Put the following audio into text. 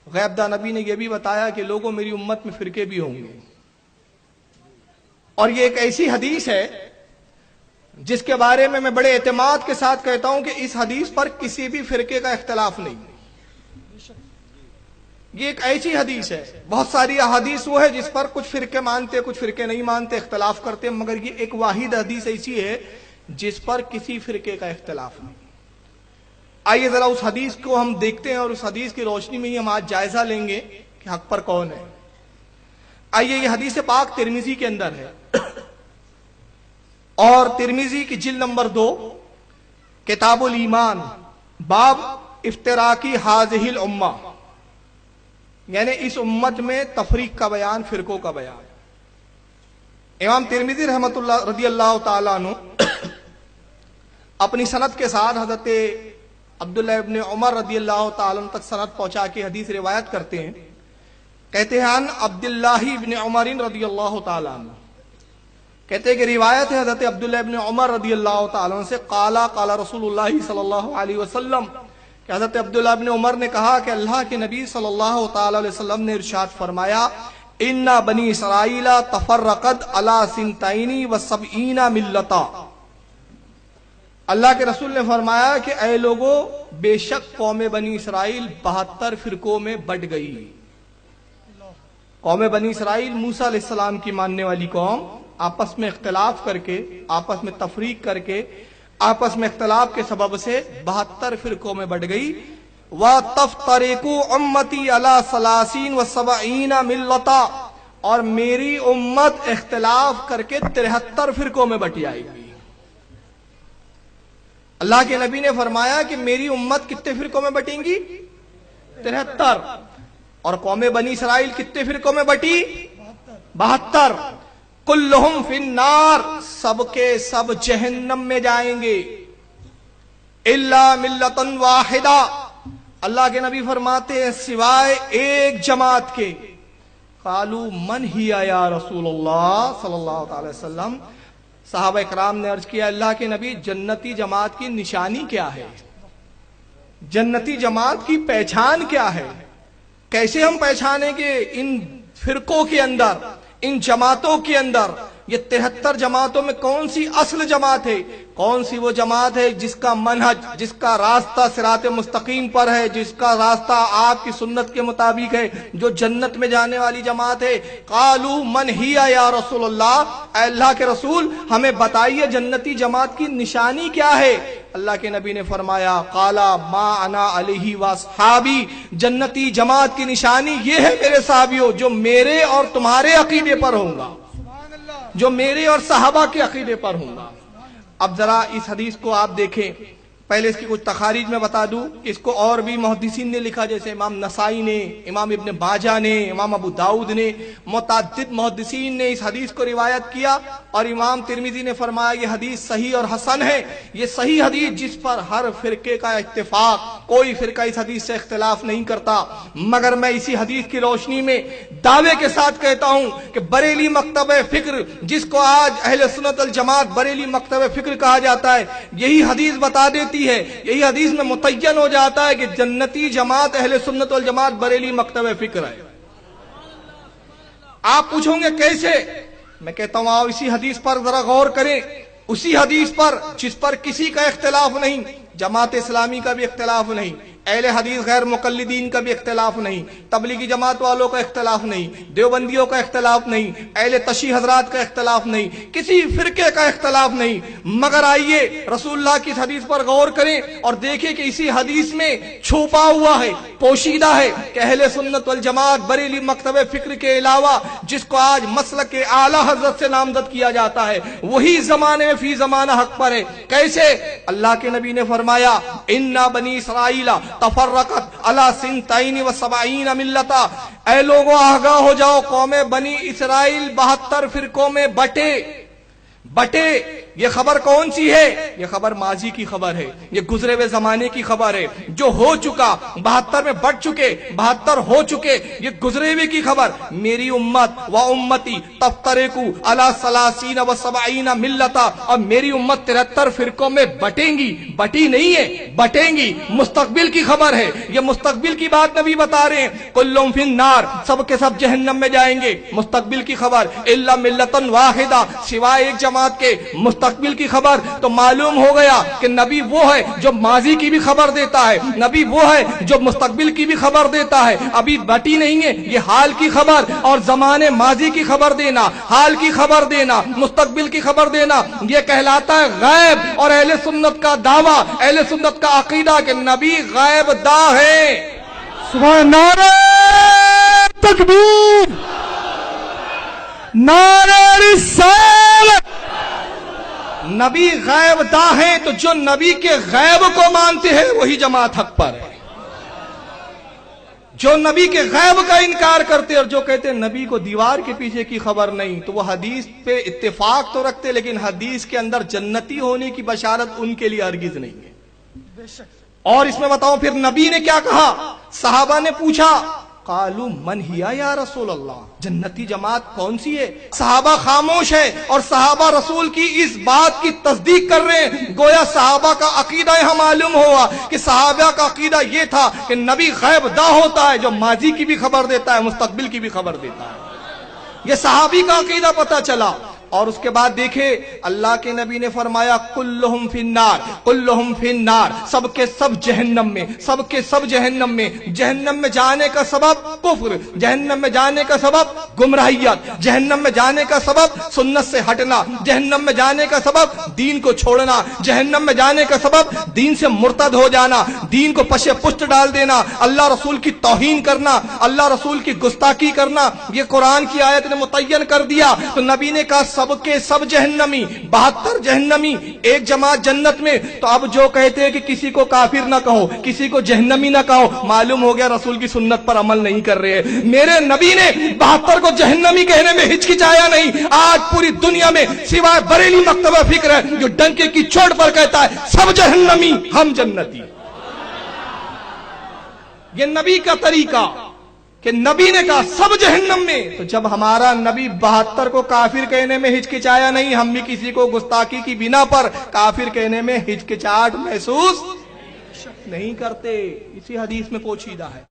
غیب داں نبی نے یہ بھی بتایا کہ لوگوں میری امت میں فرقے بھی ہوں گے، اور یہ ایک ایسی حدیث ہے جس کے بارے میں بڑے اعتماد کے ساتھ کہتا ہوں کہ اس حدیث پر کسی بھی فرقے کا اختلاف نہیں۔ یہ ایک ایسی حدیث ہے، بہت ساری احادیث وہ ہے جس پر کچھ فرقے مانتے کچھ فرقے نہیں مانتے، اختلاف کرتے، مگر یہ ایک واحد حدیث ایسی ہے جس پر کسی فرقے کا اختلاف نہیں۔ آئیے ذرا اس حدیث کو ہم دیکھتے ہیں اور اس حدیث کی روشنی میں ہی ہم آج جائزہ لیں گے کہ حق پر کون ہے۔ آئیے، یہ حدیث پاک ترمذی کے اندر ہے، اور ترمذی کی جلد نمبر 2 کتاب الایمان باب افتراقی حاذہ الامہ، یعنی اس امت میں تفریق کا بیان، فرقوں کا بیان۔ امام ترمذی رحمۃ اللہ رضی اللہ تعالیٰ عنہ اپنی سند کے ساتھ حضرت عبداللہ ابن عمر رضی اللہ تعالیٰ عنہ تک سند پہنچا کے حدیث روایت کرتے ہیں۔ کہتے ہیں عن عبداللہ ابن عمر رضی اللہ تعالیٰ عنہ، کہتے ہیں کہ روایت ہے حضرت عبداللہ ابن عمر رضی اللہ تعالیٰ عنہ سے، قال رسول اللہ صلی اللہ علیہ وسلم، کہ حضرت عبداللہ ابن عمر نے کہا کہ اللہ کے نبی صلی اللہ تعالی علیہ وسلم نے ارشاد فرمایا، ان بنی اسرائیل تفرقت علی سنتین و سبعین ملتا۔ اللہ کے رسول نے فرمایا کہ اے لوگو، بے شک قوم بنی اسرائیل 72 فرقوں میں بٹ گئی۔ قوم بنی اسرائیل موسیٰ علیہ السلام کی ماننے والی قوم، آپس میں اختلاف کر کے، آپس میں تفریق کر کے، آپس میں اختلاف کے سبب سے 72 فرقوں میں بٹ گئی۔ وَتَفْتَرِقُ أُمَّتِي عَلَى 30 و70 مِلَّةً، اور میری امت اختلاف کر کے 73 فرقوں میں بٹ جائے گی۔ اللہ کے نبی نے فرمایا کہ میری امت کتنے فرقوں میں بٹیں گی؟ 73۔ اور قوم بنی اسرائیل کتنے فرقوں میں بٹی؟ 72۔ کلہم فی النار، سب کے سب جہنم میں جائیں گے، الا ملۃ واحدہ، اللہ کے نبی فرماتے ہیں سوائے ایک جماعت کے۔ قالوا من ہی یا رسول اللہ صلی اللہ تعالی وسلم، صحابہ اکرام نے عرض کیا اللہ کے نبی جنتی جماعت کی نشانی کیا ہے؟ جنتی جماعت کی پہچان کیا ہے؟ کیسے ہم پہچانیں کہ ان فرقوں کے اندر، ان جماعتوں کے اندر، یہ 73 جماعتوں میں کون سی اصل جماعت ہے؟ کون سی وہ جماعت ہے جس کا منہج، جس کا راستہ صراط مستقیم پر ہے، جس کا راستہ آپ کی سنت کے مطابق ہے، جو جنت میں جانے والی جماعت ہے؟ قالوا من ہی یا رسول اللہ، اے اللہ کے رسول ہمیں بتائیے جنتی جماعت کی نشانی کیا ہے؟ اللہ کے نبی نے فرمایا قالا ما انا علیہ واصحابی، جنتی جماعت کی نشانی یہ ہے میرے صحابیوں، جو میرے اور تمہارے عقیدے پر ہوں گا، جو میرے اور صحابہ کے عقیدے پر ہوں گا۔ اب ذرا اس حدیث کو آپ دیکھیں، پہلے اس کی کچھ تخاریج میں بتا دوں، اس کو اور بھی محدثین نے لکھا، جیسے امام نسائی نے، امام ابن ماجہ نے، امام ابو داؤد نے، متعدد محدثین نے اس حدیث کو روایت کیا، اور امام ترمذی نے فرمایا یہ حدیث صحیح اور حسن ہے۔ یہ صحیح حدیث جس پر ہر فرقے کا اتفاق، کوئی فرقہ اس حدیث سے اختلاف نہیں کرتا، مگر میں اسی حدیث کی روشنی میں دعوے کے ساتھ کہتا ہوں کہ بریلی مکتب فکر، جس کو آج اہل سنت الجماعت بریلی مکتب فکر کہا جاتا ہے، یہی حدیث بتا دیتی ہے، یہی حدیث میں متعین ہو جاتا ہے کہ جنتی جماعت اہل سنت والجماعت بریلی مکتب فکر ہے۔ آپ پوچھیں گے کیسے؟ میں کہتا ہوں آؤ اسی حدیث پر ذرا غور کریں، اسی حدیث پر جس پر کسی کا اختلاف نہیں، جماعت اسلامی کا بھی اختلاف نہیں، اہل حدیث غیر مقلدین کا بھی اختلاف نہیں، تبلیغی جماعت والوں کا اختلاف نہیں، دیوبندیوں کا اختلاف نہیں، اہل تشیع حضرات کا اختلاف نہیں، کسی فرقے کا اختلاف نہیں، مگر آئیے رسول اللہ کی اس حدیث پر غور کریں اور دیکھیں کہ اسی حدیث میں چھپا ہوا ہے، پوشیدہ ہے کہ اہل سنت والجماعت بریلی مکتب فکر کے علاوہ جس کو آج مسلک کے اعلی حضرت سے نامزد کیا جاتا ہے، وہی زمانے میں فی زمانہ حق پر ہے۔ کیسے؟ اللہ کے نبی نے فرمایا ان بنی اسرائیل تفرقت علی 72 و 70 ملتا، اے لوگوں آگاہ ہو جاؤ، قوم بنی اسرائیل 72 فرقوں میں بٹے۔ یہ خبر کون سی ہے؟ یہ خبر ماضی کی خبر ہے، یہ گزرے ہوئے زمانے کی خبر ہے، جو ہو چکا، 72 میں بڑھ چکے، 72 ہو چکے، یہ گزرے ہوئے کی خبر۔ میری امت و امتی تفترقو علی 30 و 70 ملتا، اور میری امت 73 فرقوں میں بٹیں گی، بٹی نہیں ہے، بٹیں گی، مستقبل کی خبر ہے، یہ مستقبل کی بات نبی بتا رہے ہیں۔ کلہم فی النار، سب کے سب جہنم میں جائیں گے، مستقبل کی خبر۔ الا ملتا واحدہ، سوائے ایک جماعت کے، مستقبل کی خبر۔ تو معلوم ہو گیا کہ نبی وہ ہے جو ماضی کی بھی خبر دیتا ہے، نبی وہ ہے جو مستقبل کی بھی خبر دیتا ہے۔ ابھی بٹی نہیں ہے، یہ حال کی خبر، اور زمانے ماضی کی خبر دینا، حال کی خبر دینا، مستقبل کی خبر دینا، یہ کہلاتا ہے غیب۔ اور اہل سنت کا دعویٰ، اہل سنت کا عقیدہ کہ نبی غیب دا ہے۔ سبحان نعرہ تکبیر، نعرہ رسالت۔ نبی غیب دا ہے، تو جو نبی کے غیب کو مانتے ہیں وہی جماعت حق پر ہے۔ جو نبی کے غیب کا انکار کرتے اور جو کہتے ہیں نبی کو دیوار کے پیچھے کی خبر نہیں، تو وہ حدیث پہ اتفاق تو رکھتے لیکن حدیث کے اندر جنتی ہونے کی بشارت ان کے لیے ہرگز نہیں ہے۔ اور اس میں بتاؤ پھر نبی نے کیا کہا؟ صحابہ نے پوچھا، قالوا من ہیا یا رسول اللہ، جنتی جماعت کون سی ہے؟ صحابہ خاموش ہے، اور صحابہ رسول کی اس بات کی تصدیق کر رہے ہیں۔ گویا صحابہ کا عقیدہ یہاں معلوم ہوا کہ صحابہ کا عقیدہ یہ تھا کہ نبی غیب دا ہوتا ہے، جو ماضی کی بھی خبر دیتا ہے، مستقبل کی بھی خبر دیتا ہے۔ یہ صحابی کا عقیدہ پتہ چلا۔ اور اس کے بعد دیکھے اللہ کے نبی نے فرمایا کلہم فی النار، کلہم فی النار، سب کے سب جہنم میں، سب کے سب جہنم میں۔ جہنم میں جانے کا سبب کفر، جہنم میں جانے کا سبب گمراہیت، جہنم میں جانے کا سبب سنت سے ہٹنا، جہنم میں جانے کا سبب دین کو چھوڑنا، جہنم میں جانے کا سبب دین سے مرتد ہو جانا، دین کو پشے پشت ڈال دینا، اللہ رسول کی توہین کرنا، اللہ رسول کی گستاخی کرنا۔ یہ قرآن کی آیت نے متعین کر دیا۔ تو نبی نے کہا سب کے سب جہنمی، 72 جہنمی، ایک جماعت جنت میں۔ تو اب جو کہتے ہیں کہ کسی کو کافر نہ کہو، کسی کو جہنمی نہ کہو، معلوم ہو گیا رسول کی سنت پر عمل نہیں کر رہے ہیں۔ میرے نبی نے 72 کو جہنمی کہنے میں ہچکچایا نہیں۔ آج پوری دنیا میں سوائے بریلی مکتبہ فکر ہے جو ڈنکے کی چوٹ پر کہتا ہے سب جہنمی ہم جنتی۔ یہ نبی کا طریقہ کہ نبی نے کہا سب جہنم میں۔ تو جب ہمارا نبی 72 کو کافر کہنے میں ہچکچایا نہیں، ہم بھی کسی کو گستاخی کی بنا پر کافر کہنے میں ہچکچاہٹ محسوس نہیں کرتے۔ اسی حدیث میں پوشیدہ ہے۔